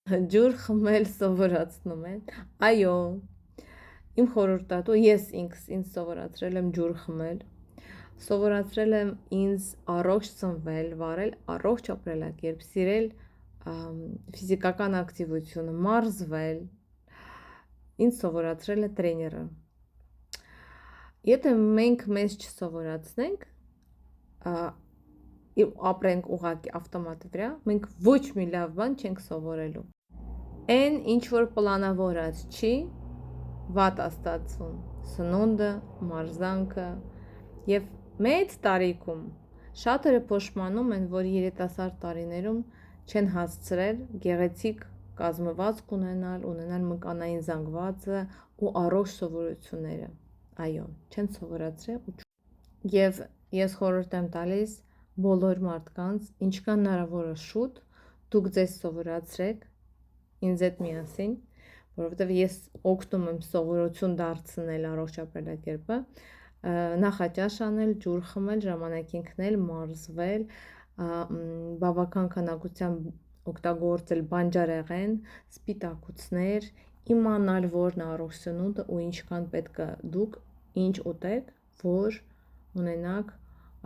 Ջուր խմել սովորացնում են։ Այո, իմ խորհուրդատու ես ինձ սովորացրել եմ ջուր խմել, սովորացրել եմ ինձ առողջ ծնվել, վարել առողջ ապրելակերպ, սիրել ֆիզիկական ակտիվությունը, մարզվել, ինձ սովորացրել է տրեյները։ Եթե մենք մեզ չսովորացնենք, ապրենք ուղղակի ավտոմատի վրա, մենք ոչ մի լավ բան չենք սովորելու։ Այն ինչ որ պլանավորած չի, վատ է ստացվում, սնունդը, մարզանքը եւ մեծ տարիքում շատերը փոշմանում են, որ երիտասարդ տարիներում չեն հասցրել գեղեցիկ կազմվածք ունենալ մկանային զանգվածը ու առողջ սովորությունները։ Այո, չեն սովորացրել եւ ես խորհուրդ եմ տալիս բոլոր մարդկանց, ինչքան հնարավոր է շուտ դուք ձեզ սովորացրեք ինձ հետ միասին, որովհետև ես օգնում եմ սովորություն դարձնել առողջ ապրելակերպը, նախաճաշ անել, ջուր խմել, ժամանակին քնել, մարզվել, բավական քանակությամբ օգտագործել բանջարեղեն, սպիտակուցներ, իմանալ որն է առողջ սնունդը ու ինչքան պետք է դուք ինչ ուտեք, որ ունենաք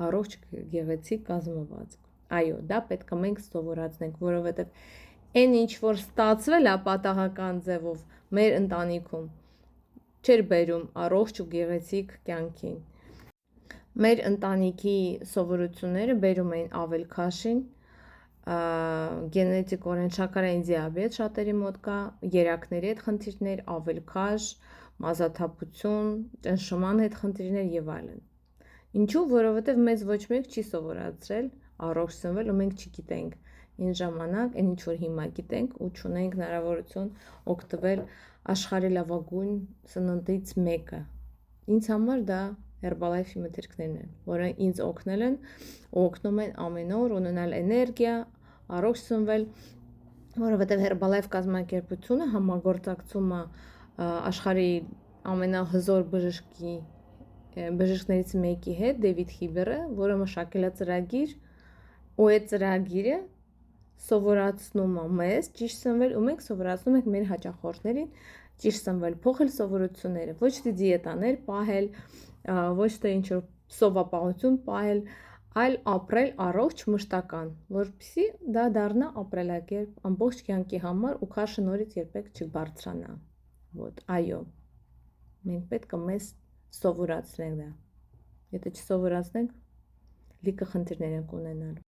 առողջ գեղեցիկ կազմվածք։ Այո, դա պետք է մենք սովորացնենք, որովհետև այն ինչ որ ստացվել է պատահական ձևով մեր ընտանիքում չէր բերում առողջ ու գեղեցիկ կյանքին։ Մեր ընտանիքի սովորությունները բերում էին ավելքաշին, գենետիկորեն շաքարային դիաբետ շատերի մոտ կա, երակների հետ խնդիրներ, ավելքաշ, մազաթափություն, ճնշման հետ խնդիրներ եւ այլն։ Ինչու՞, որովհետեւ մեզ ոչ մեկ չի սովորացրել առողջ սնվել ու մենք չգիտենք այն ժամանակ, այն ինչ որ հիմա գիտենք ու չունենք հնարավորություն օգտվել աշխարհի լավագույն սննդից մեկը։ Ինձ համար դա Herbalife-ի մթերքներն են, որը ինձ օգնել են ու օգնում են ամեն օր ունենալ էներգիա, առողջ սնվել, որովհետև Herbalife կազմակերպությունը համագործակցում է աշխարհի ամենահզոր բժիշկներից մեկի հետ, Դեվիդ Հիբերը, որը մշակել է ծրագիր, ու այդ ծրագիրը սովորացնում է մեզ ճիշտ սնվել ու մենք սովորացնում ենք մեր հաճախորդներին ճիշտ սնվել, փոխել սովորությունները, ոչ թե դիետաներ պահել, ոչ թե ինչ որ սովապահություն պահել, այլ ապրել առողջ մշտական, որպեսզի դա դառնա ապրելակերպ ամբողջ կյանքի համար ու քաշը նորից երբեք չբարձրանա։ Вот, այո։ Մենք պետք է մեզ սովորացնենք դա։ Եթե չսովորացնենք, լիքը խնդիրներ ենք ունենալու։